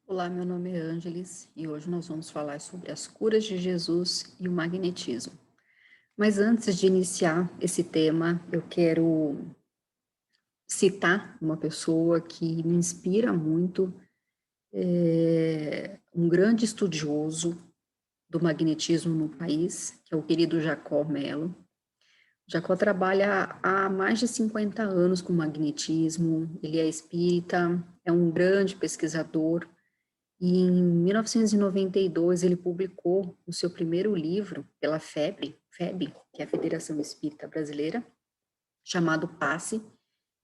Olá, meu nome é Ângeles e hoje nós vamos falar sobre as curas de Jesus e o magnetismo. Mas antes de iniciar esse tema, eu quero citar uma pessoa que me inspira muito, um grande estudioso do magnetismo no país, que é o querido Jacó Mello. Jacó trabalha há mais de 50 anos com magnetismo, ele é espírita, é um grande pesquisador. E em 1992 ele publicou o seu primeiro livro pela FEB, que é a Federação Espírita Brasileira, chamado Passe,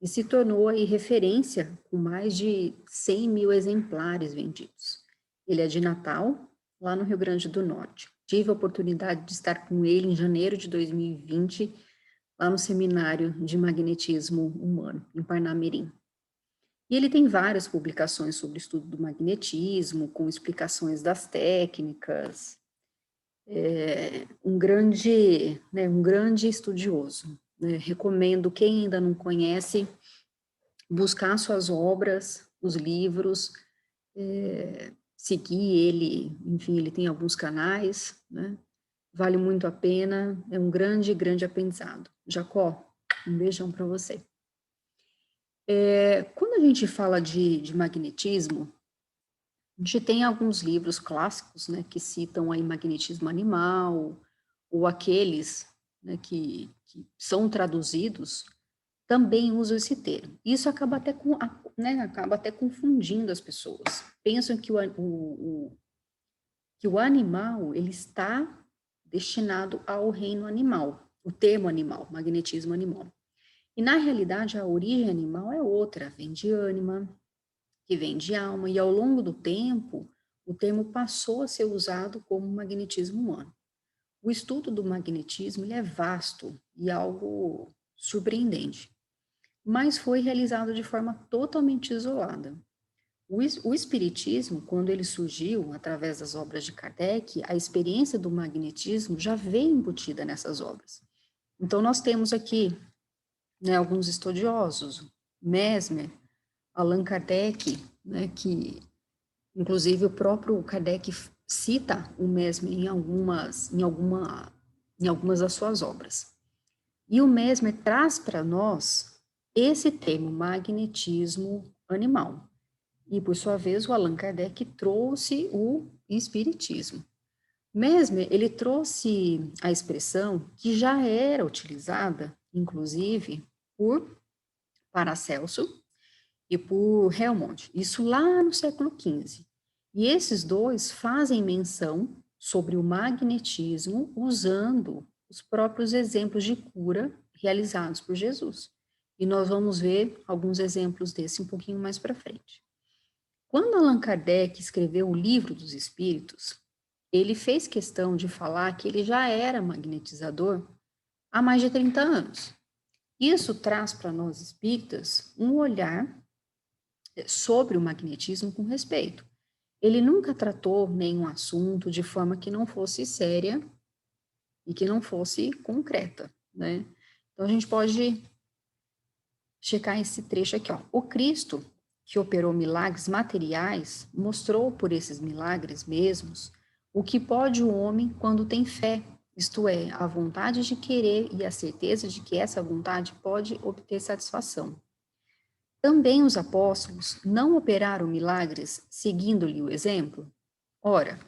e se tornou aí referência com mais de 100 mil exemplares vendidos. Ele é de Natal, lá no Rio Grande do Norte. Tive a oportunidade de estar com ele em janeiro de 2020, lá no Seminário de Magnetismo Humano, em Parnamirim. E ele tem várias publicações sobre o estudo do magnetismo, com explicações das técnicas, um grande estudioso. Né? Recomendo quem ainda não conhece, buscar suas obras, os livros, seguir ele, enfim, ele tem alguns canais, né? Vale muito a pena, é um grande, grande aprendizado. Jacó, um beijão para você. Quando a gente fala de magnetismo, a gente tem alguns livros clássicos, né, que citam aí magnetismo animal, ou aqueles, né, que são traduzidos, também usam esse termo. Isso acaba até, acaba até confundindo as pessoas. Pensam que que o animal, ele está destinado ao reino animal, o termo animal, magnetismo animal. E, na realidade, a origem animal é outra, vem de ânima, que vem de alma, e ao longo do tempo, o termo passou a ser usado como magnetismo humano. O estudo do magnetismo ele é vasto e algo surpreendente, mas foi realizado de forma totalmente isolada. O espiritismo, quando ele surgiu através das obras de Kardec, a experiência do magnetismo já veio embutida nessas obras. Então, nós temos aqui, né, alguns estudiosos, Mesmer, Allan Kardec, né, que inclusive o próprio Kardec cita o Mesmer em algumas das suas obras. E o Mesmer traz para nós esse termo magnetismo animal. E, por sua vez, o Allan Kardec trouxe o espiritismo. Mesmer, ele trouxe a expressão que já era utilizada, inclusive, por Paracelso e por Helmont, isso lá no século XV. E esses dois fazem menção sobre o magnetismo usando os próprios exemplos de cura realizados por Jesus. E nós vamos ver alguns exemplos desse um pouquinho mais para frente. Quando Allan Kardec escreveu o Livro dos Espíritos, ele fez questão de falar que ele já era magnetizador há mais de 30 anos. Isso traz para nós espíritas um olhar sobre o magnetismo com respeito. Ele nunca tratou nenhum assunto de forma que não fosse séria e que não fosse concreta, né? Então a gente pode checar esse trecho aqui, ó. O Cristo, que operou milagres materiais, mostrou por esses milagres mesmos o que pode o homem quando tem fé, isto é, a vontade de querer e a certeza de que essa vontade pode obter satisfação. Também os apóstolos não operaram milagres seguindo-lhe o exemplo? Ora,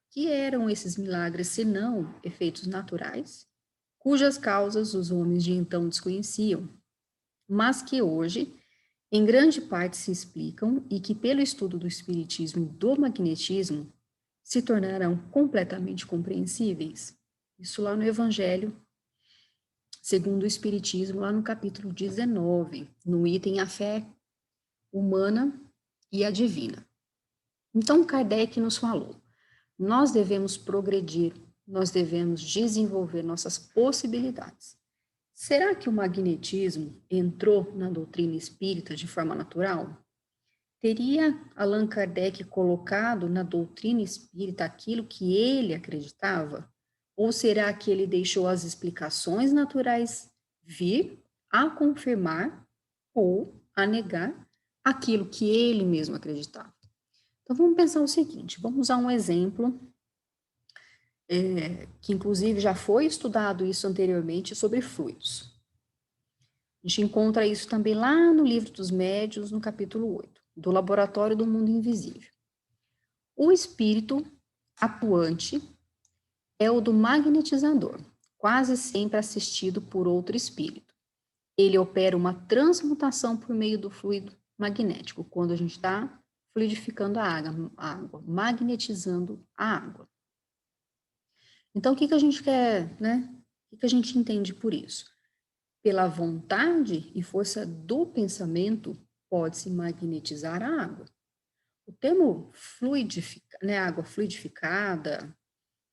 que eram esses milagres senão efeitos naturais, cujas causas os homens de então desconheciam, mas que hoje, em grande parte, se explicam e que, pelo estudo do espiritismo e do magnetismo, se tornarão completamente compreensíveis? Isso lá no Evangelho, segundo o Espiritismo, lá no capítulo 19, no item A Fé Humana e a Divina. Então, Kardec nos falou, nós devemos progredir, nós devemos desenvolver nossas possibilidades. Será que o magnetismo entrou na doutrina espírita de forma natural? Teria Allan Kardec colocado na doutrina espírita aquilo que ele acreditava? Ou será que ele deixou as explicações naturais vir a confirmar ou a negar aquilo que ele mesmo acreditava? Então, vamos pensar o seguinte, vamos usar um exemplo, que inclusive já foi estudado isso anteriormente, sobre fluidos. A gente encontra isso também lá no Livro dos Médiuns, no capítulo 8, do Laboratório do Mundo Invisível. O espírito atuante é o do magnetizador, quase sempre assistido por outro espírito. Ele opera uma transmutação por meio do fluido magnético, quando a gente está fluidificando a água, magnetizando a água. Então, o que a gente quer, né? O que a gente entende por isso? Pela vontade e força do pensamento, pode-se magnetizar a água. O termo né, água fluidificada,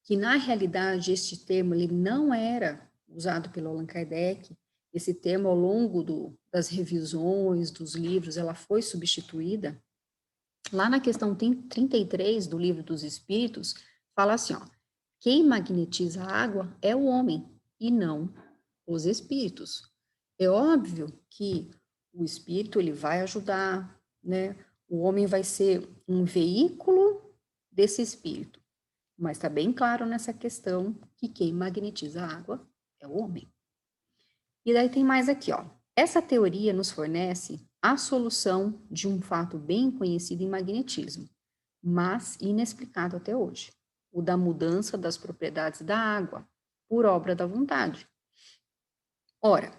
que na realidade este termo ele não era usado pelo Allan Kardec, esse termo ao longo das revisões, dos livros, ela foi substituída. Lá na questão 33 do Livro dos Espíritos, fala assim, ó, quem magnetiza a água é o homem e não os espíritos. É óbvio que o espírito ele vai ajudar, né? O homem vai ser um veículo desse espírito. Mas está bem claro nessa questão que quem magnetiza a água é o homem. E daí tem mais aqui, ó. Essa teoria nos fornece a solução de um fato bem conhecido em magnetismo, mas inexplicado até hoje, o da mudança das propriedades da água, por obra da vontade. Ora,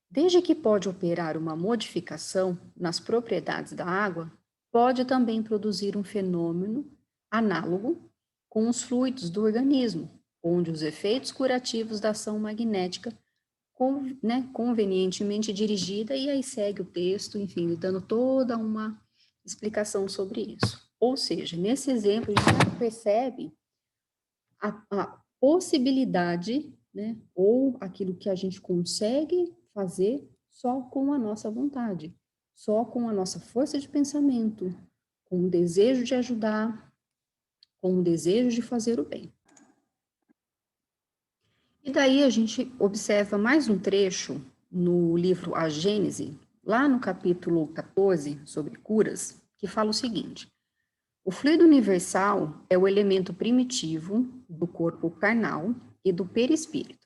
desde que pode operar uma modificação nas propriedades da água, pode também produzir um fenômeno análogo com os fluidos do organismo, onde os efeitos curativos da ação magnética convenientemente dirigida, e aí segue o texto, enfim, dando toda uma explicação sobre isso. Ou seja, nesse exemplo, a gente já percebe a possibilidade, né, ou aquilo que a gente consegue fazer só com a nossa vontade, só com a nossa força de pensamento, com o desejo de ajudar, com o desejo de fazer o bem. E daí a gente observa mais um trecho no livro A Gênese, lá no capítulo 14, sobre curas, que fala o seguinte: o fluido universal é o elemento primitivo do corpo carnal e do perispírito,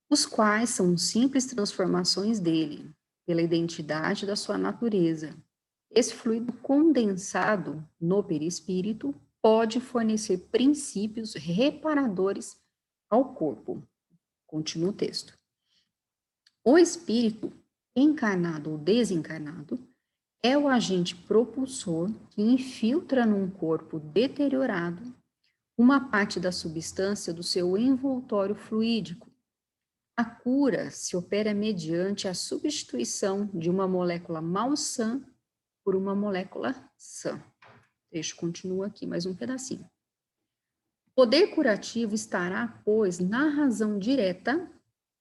os quais são simples transformações dele, pela identidade da sua natureza. Esse fluido condensado no perispírito pode fornecer princípios reparadores ao corpo. Continua o texto. O espírito, encarnado ou desencarnado, é o agente propulsor que infiltra num corpo deteriorado uma parte da substância do seu envoltório fluídico. A cura se opera mediante a substituição de uma molécula malsã por uma molécula sã. O texto continua aqui, mais um pedacinho. O poder curativo estará, pois, na razão direta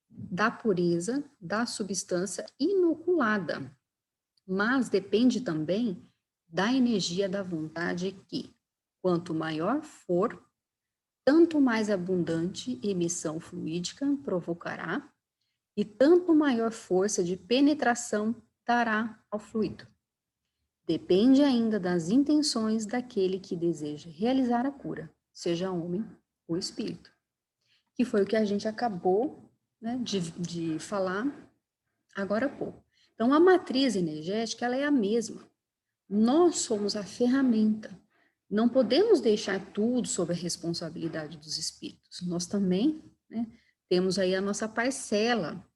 da pureza da substância inoculada, mas depende também da energia da vontade que, quanto maior for, tanto mais abundante emissão fluídica provocará e tanto maior força de penetração dará ao fluido. Depende ainda das intenções daquele que deseja realizar a cura, seja homem ou espírito, que foi o que a gente acabou, né, de falar agora há pouco. Então, a matriz energética, ela é a mesma. Nós somos a ferramenta. Não podemos deixar tudo sob a responsabilidade dos espíritos. Nós também, né, temos aí a nossa parcela.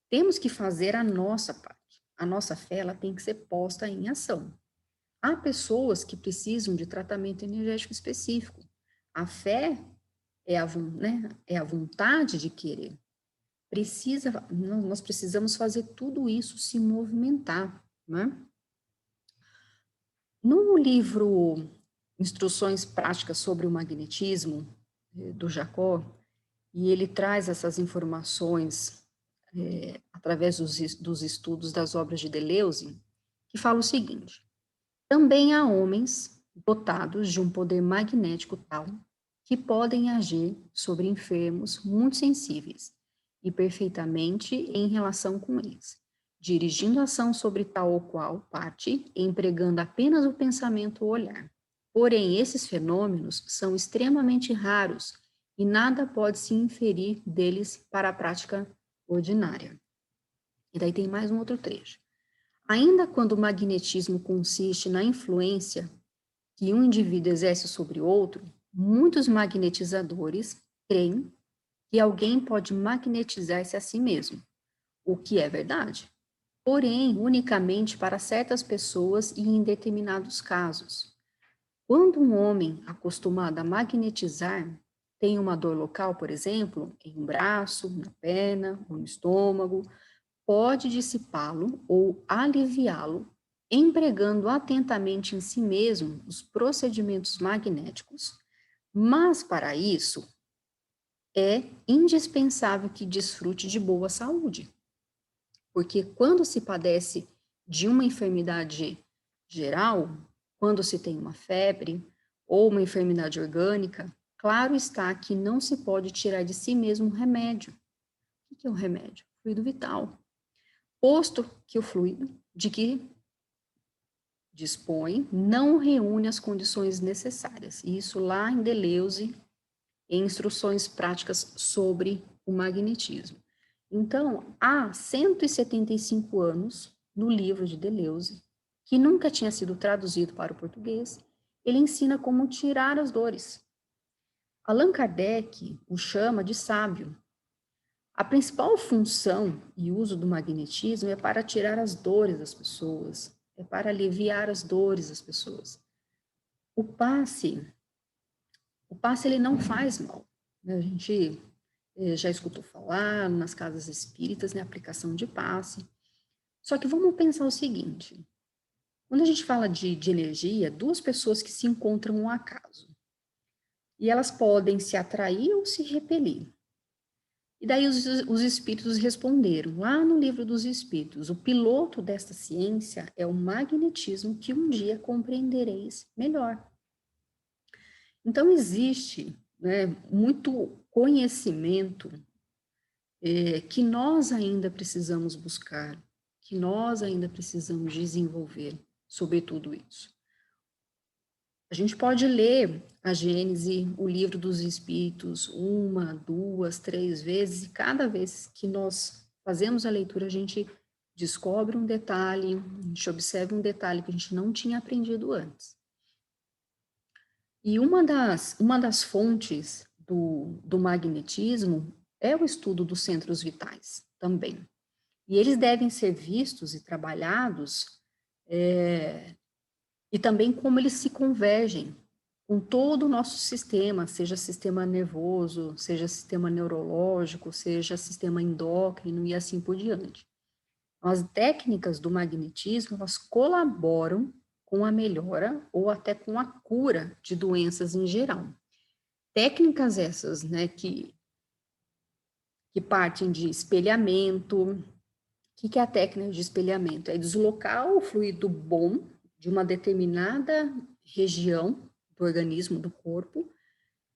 Temos que fazer a nossa parte. A nossa fé, ela tem que ser posta em ação. Há pessoas que precisam de tratamento energético específico. A fé é a vontade de querer. Nós precisamos fazer tudo isso se movimentar, né? No livro Instruções Práticas sobre o Magnetismo, do Jacó, e ele traz essas informações através dos estudos das obras de Deleuze, que fala o seguinte: também há homens dotados de um poder magnético tal que podem agir sobre enfermos muito sensíveis e perfeitamente em relação com eles, dirigindo a ação sobre tal ou qual parte, empregando apenas o pensamento ou olhar. Porém, esses fenômenos são extremamente raros e nada pode se inferir deles para a prática ordinária. E daí tem mais um outro trecho. Ainda quando o magnetismo consiste na influência que um indivíduo exerce sobre outro, muitos magnetizadores creem que alguém pode magnetizar-se a si mesmo, o que é verdade, porém unicamente para certas pessoas e em determinados casos. Quando um homem acostumado a magnetizar tem uma dor local, por exemplo, em um braço, na perna ou no estômago, pode dissipá-lo ou aliviá-lo, empregando atentamente em si mesmo os procedimentos magnéticos, mas para isso é indispensável que desfrute de boa saúde, porque quando se padece de uma enfermidade geral, quando se tem uma febre ou uma enfermidade orgânica, claro está que não se pode tirar de si mesmo um remédio. O que é o remédio? Fluido vital. Posto que o fluido de que dispõe não reúne as condições necessárias. Isso lá em Deleuze, em instruções práticas sobre o magnetismo. Então, há 175 anos, no livro de Deleuze, que nunca tinha sido traduzido para o português, ele ensina como tirar as dores. Allan Kardec o chama de sábio. A principal função e uso do magnetismo é para tirar as dores das pessoas, é para aliviar as dores das pessoas. O passe, ele não faz mal, né? A gente já escutou falar nas casas espíritas, né, aplicação de passe. Só que vamos pensar o seguinte, quando a gente fala de energia, duas pessoas que se encontram um acaso, e elas podem se atrair ou se repelir. E daí os espíritos responderam, lá no livro dos espíritos, o piloto desta ciência é o magnetismo que um dia compreendereis melhor. Então, existe, né, muito conhecimento que nós ainda precisamos buscar, que nós ainda precisamos desenvolver sobre tudo isso. A gente pode ler a Gênese, o livro dos Espíritos, uma, duas, três vezes, e cada vez que nós fazemos a leitura, a gente descobre um detalhe, a gente observa um detalhe que a gente não tinha aprendido antes. E uma das fontes do magnetismo é o estudo dos centros vitais também. E eles devem ser vistos e trabalhados, e também como eles se convergem com todo o nosso sistema, seja sistema nervoso, seja sistema neurológico, seja sistema endócrino e assim por diante. As técnicas do magnetismo, elas colaboram com a melhora ou até com a cura de doenças em geral. Técnicas essas, né, que partem de espelhamento. O que é a técnica de espelhamento? É deslocar o fluido bom de uma determinada região do organismo, do corpo,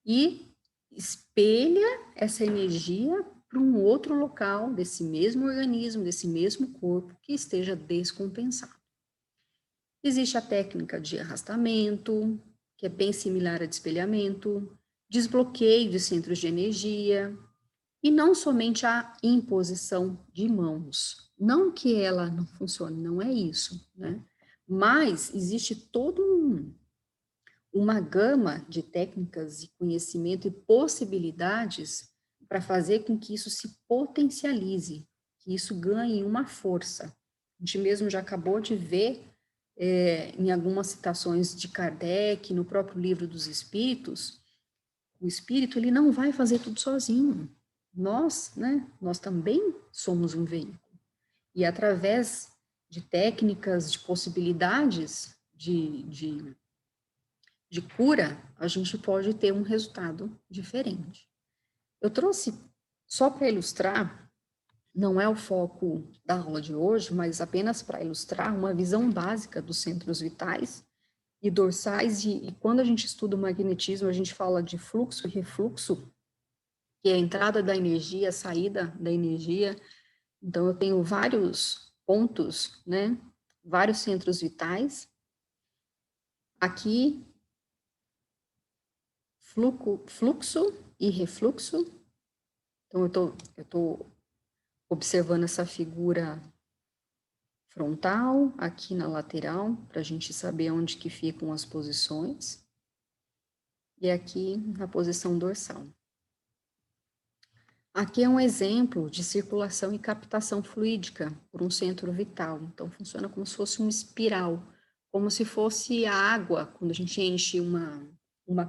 e espelha essa energia para um outro local desse mesmo organismo, desse mesmo corpo que esteja descompensado. Existe a técnica de arrastamento, que é bem similar a de espelhamento, desbloqueio de centros de energia, e não somente a imposição de mãos. Não que ela não funcione, não é isso, né? Mas existe todo uma gama de técnicas e conhecimento e possibilidades para fazer com que isso se potencialize, que isso ganhe uma força. A gente mesmo já acabou de ver em algumas citações de Kardec, no próprio livro dos Espíritos, o espírito ele não vai fazer tudo sozinho. Nós, né, nós também somos um veículo. E através de técnicas, de possibilidades de cura, a gente pode ter um resultado diferente. Eu trouxe, só para ilustrar, não é o foco da aula de hoje, mas apenas para ilustrar uma visão básica dos centros vitais e dorsais, e quando a gente estuda o magnetismo, a gente fala de fluxo e refluxo, que é a entrada da energia, a saída da energia. Então, eu tenho vários pontos, né? Vários centros vitais. Aqui, fluxo e refluxo. Então, eu estou observando essa figura frontal, aqui na lateral, para a gente saber onde que ficam as posições. E aqui na posição dorsal. Aqui é um exemplo de circulação e captação fluídica por um centro vital. Então, funciona como se fosse uma espiral, como se fosse a água, quando a gente enche uma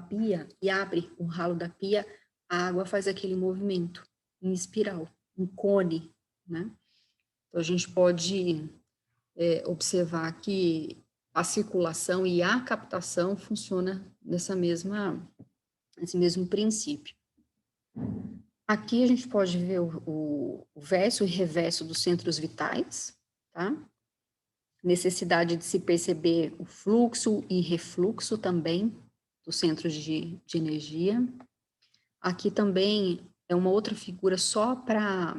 pia e abre o ralo da pia, a água faz aquele movimento em espiral, um cone, né? Então, a gente pode observar que a circulação e a captação funciona nesse mesmo princípio. Aqui a gente pode ver o verso e reverso dos centros vitais, tá? Necessidade de se perceber o fluxo e refluxo também dos centros de energia. Aqui também é uma outra figura só para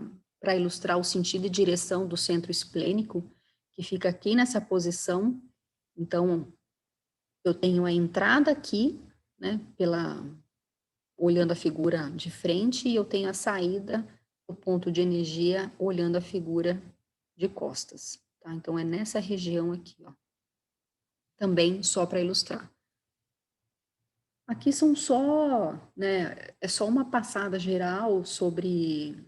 ilustrar o sentido e direção do centro esplênico, que fica aqui nessa posição. Então, eu tenho a entrada aqui, né, olhando a figura de frente, e eu tenho a saída do ponto de energia olhando a figura de costas, tá? Então, é nessa região aqui, ó. Também só para ilustrar. Aqui são só, né, é só uma passada geral sobre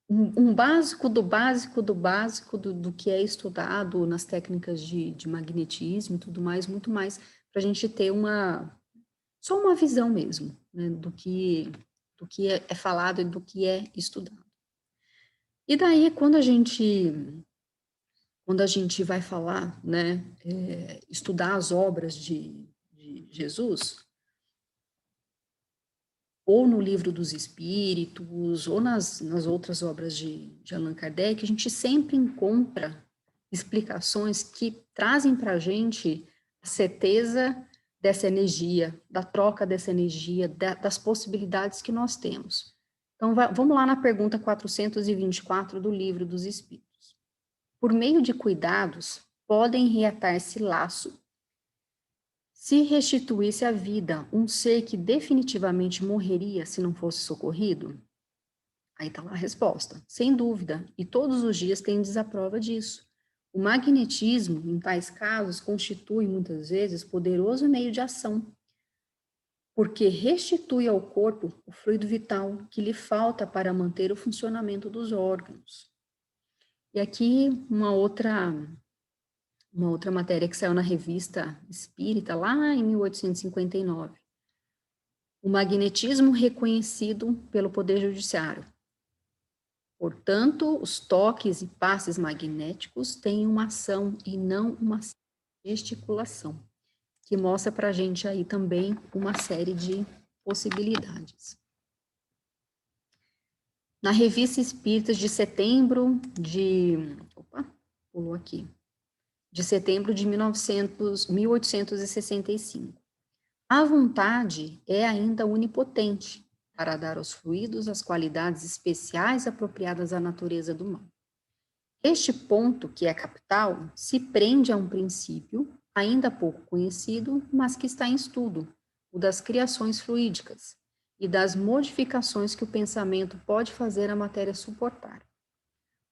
um básico do básico do básico do que é estudado nas técnicas de magnetismo e tudo mais, muito mais, para a gente ter só uma visão mesmo, né, do que é falado e do que é estudado. E daí, quando a gente vai falar, né, estudar as obras de Jesus, ou no Livro dos Espíritos, ou nas outras obras de Allan Kardec, a gente sempre encontra explicações que trazem para a gente a certeza dessa energia, da troca dessa energia, das possibilidades que nós temos. Então, vamos lá na pergunta 424 do Livro dos Espíritos. Por meio de cuidados, podem reatar-se laço se restituísse à vida um ser que definitivamente morreria se não fosse socorrido? Aí está lá a resposta. Sem dúvida, e todos os dias tendes a prova disso. O magnetismo, em tais casos, constitui muitas vezes poderoso meio de ação, porque restitui ao corpo o fluido vital que lhe falta para manter o funcionamento dos órgãos. E aqui uma outra matéria que saiu na Revista Espírita, lá em 1859. O magnetismo reconhecido pelo Poder Judiciário. Portanto, os toques e passes magnéticos têm uma ação e não uma gesticulação, que mostra para a gente aí também uma série de possibilidades. Na Revista Espíritas de setembro de... Opa, pulou aqui. De setembro de 1865. A vontade é ainda onipotente para dar aos fluidos as qualidades especiais apropriadas à natureza do mal. Este ponto, que é capital, se prende a um princípio ainda pouco conhecido, mas que está em estudo, o das criações fluídicas e das modificações que o pensamento pode fazer à matéria suportar.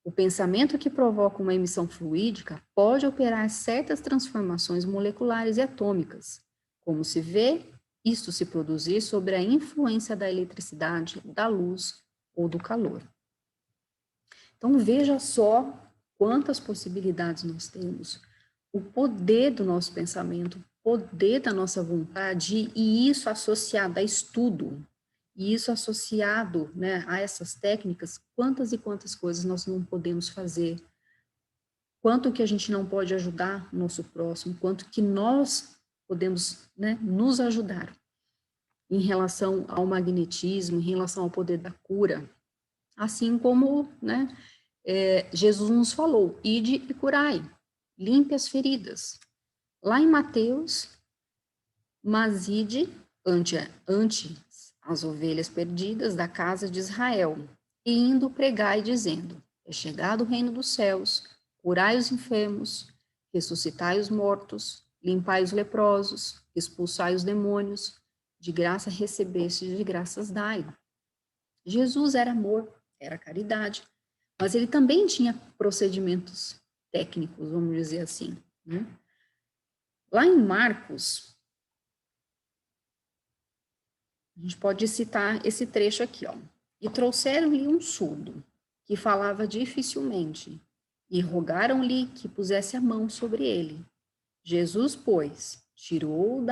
O pensamento que provoca uma emissão fluídica pode operar certas transformações moleculares e atômicas, como se vê isto se produzir sobre a influência da eletricidade, da luz ou do calor. Então, veja só quantas possibilidades nós temos, o poder do nosso pensamento, o poder da nossa vontade, e isso associado a estudo, e isso associado, né, a essas técnicas, quantas e quantas coisas nós não podemos fazer, quanto que a gente não pode ajudar o nosso próximo, quanto que nós podemos, né, nos ajudar em relação ao magnetismo, em relação ao poder da cura, assim como, né, Jesus nos falou, ide e curai, limpe as feridas. Lá em Mateus, mas ide ante as ovelhas perdidas da casa de Israel, e indo pregai dizendo, é chegado o reino dos céus, curai os enfermos, ressuscitai os mortos, limpai os leprosos, expulsai os demônios, de graça recebeste, de graças dai. Jesus era amor, era caridade, mas ele também tinha procedimentos técnicos, vamos dizer assim, né? Lá em Marcos, a gente pode citar esse trecho aqui, ó. E trouxeram-lhe um surdo, que falava dificilmente, e rogaram-lhe que pusesse a mão sobre ele. Jesus, pois, tirou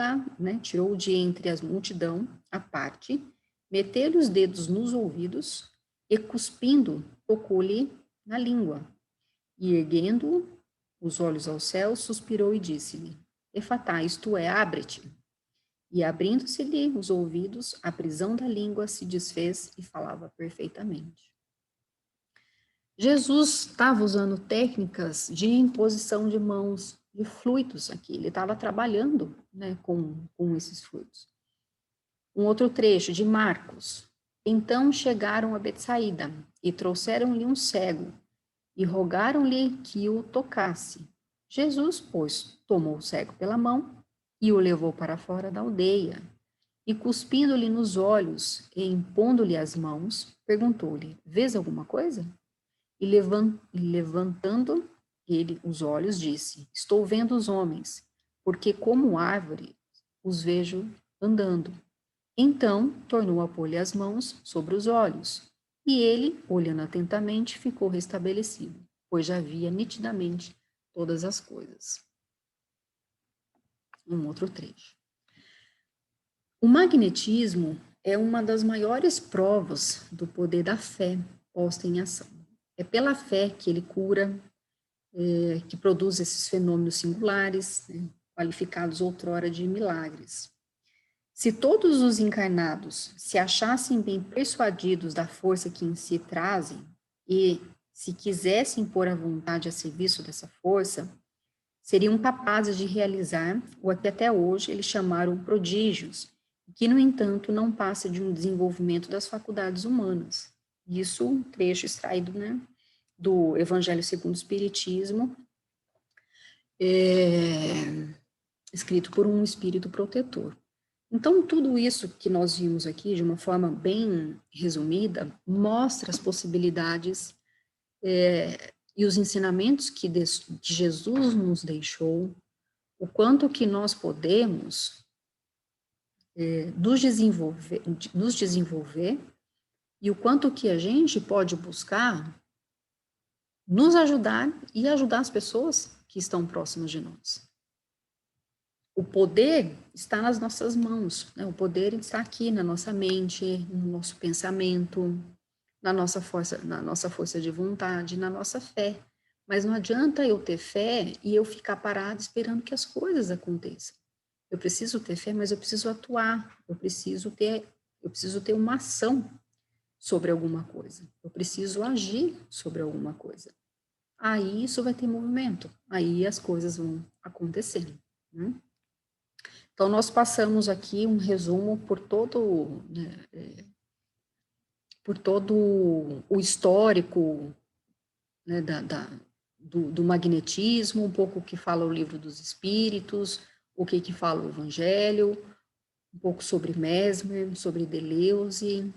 de entre as multidão à parte, meteu-lhe os dedos nos ouvidos e, cuspindo, tocou-lhe na língua. E, erguendo os olhos ao céu, suspirou e disse-lhe: Efatá, isto é, abre-te. E, abrindo-se-lhe os ouvidos, a prisão da língua se desfez e falava perfeitamente. Jesus estava usando técnicas de imposição de mãos, de fluidos aqui. Ele estava trabalhando, né, com esses fluidos. Um outro trecho de Marcos. Então chegaram a Betsaída e trouxeram-lhe um cego e rogaram-lhe que o tocasse. Jesus, pois, tomou o cego pela mão e o levou para fora da aldeia. E cuspindo-lhe nos olhos e impondo-lhe as mãos, perguntou-lhe: Vês alguma coisa? E levantando ele os olhos, disse: Estou vendo os homens, porque como árvore os vejo andando. Então tornou a pôr-lhe as mãos sobre os olhos, e ele, olhando atentamente, ficou restabelecido, pois já via nitidamente todas as coisas. Um outro trecho. O magnetismo é uma das maiores provas do poder da fé posta em ação. É pela fé que ele cura, que produz esses fenômenos singulares, né, qualificados outrora de milagres. Se todos os encarnados se achassem bem persuadidos da força que em si trazem e se quisessem pôr a vontade a serviço dessa força, seriam capazes de realizar o que até hoje eles chamaram prodígios, que, no entanto, não passa de um desenvolvimento das faculdades humanas. Isso um trecho extraído, né, do Evangelho segundo o Espiritismo, escrito por um espírito protetor. Então, tudo isso que nós vimos aqui, de uma forma bem resumida, mostra as possibilidades e os ensinamentos que Jesus nos deixou, o quanto que nós podemos nos desenvolver e o quanto que a gente pode buscar nos ajudar e ajudar as pessoas que estão próximas de nós. O poder está nas nossas mãos, né? O poder está aqui na nossa mente, no nosso pensamento, na nossa força de vontade, na nossa fé. Mas não adianta eu ter fé e eu ficar parado esperando que as coisas aconteçam. Eu preciso ter fé, mas eu preciso atuar, eu preciso ter uma ação sobre alguma coisa, eu preciso agir sobre alguma coisa. Aí isso vai ter movimento, aí as coisas vão acontecendo, né? Então, nós passamos aqui um resumo por todo, né, por todo o histórico, né, do magnetismo, um pouco o que fala o livro dos Espíritos, o que fala o Evangelho, um pouco sobre Mesmer, sobre Deleuze,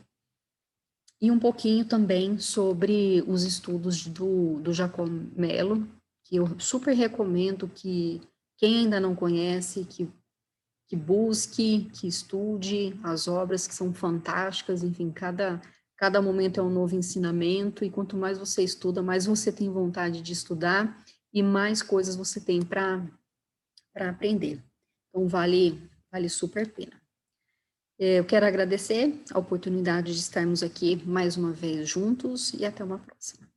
e um pouquinho também sobre os estudos do Giacomello, que eu super recomendo que quem ainda não conhece, que busque, que estude as obras que são fantásticas, enfim, cada momento é um novo ensinamento, e quanto mais você estuda, mais você tem vontade de estudar, e mais coisas você tem para aprender. Então, vale super a pena. Eu quero agradecer a oportunidade de estarmos aqui mais uma vez juntos, e até uma próxima.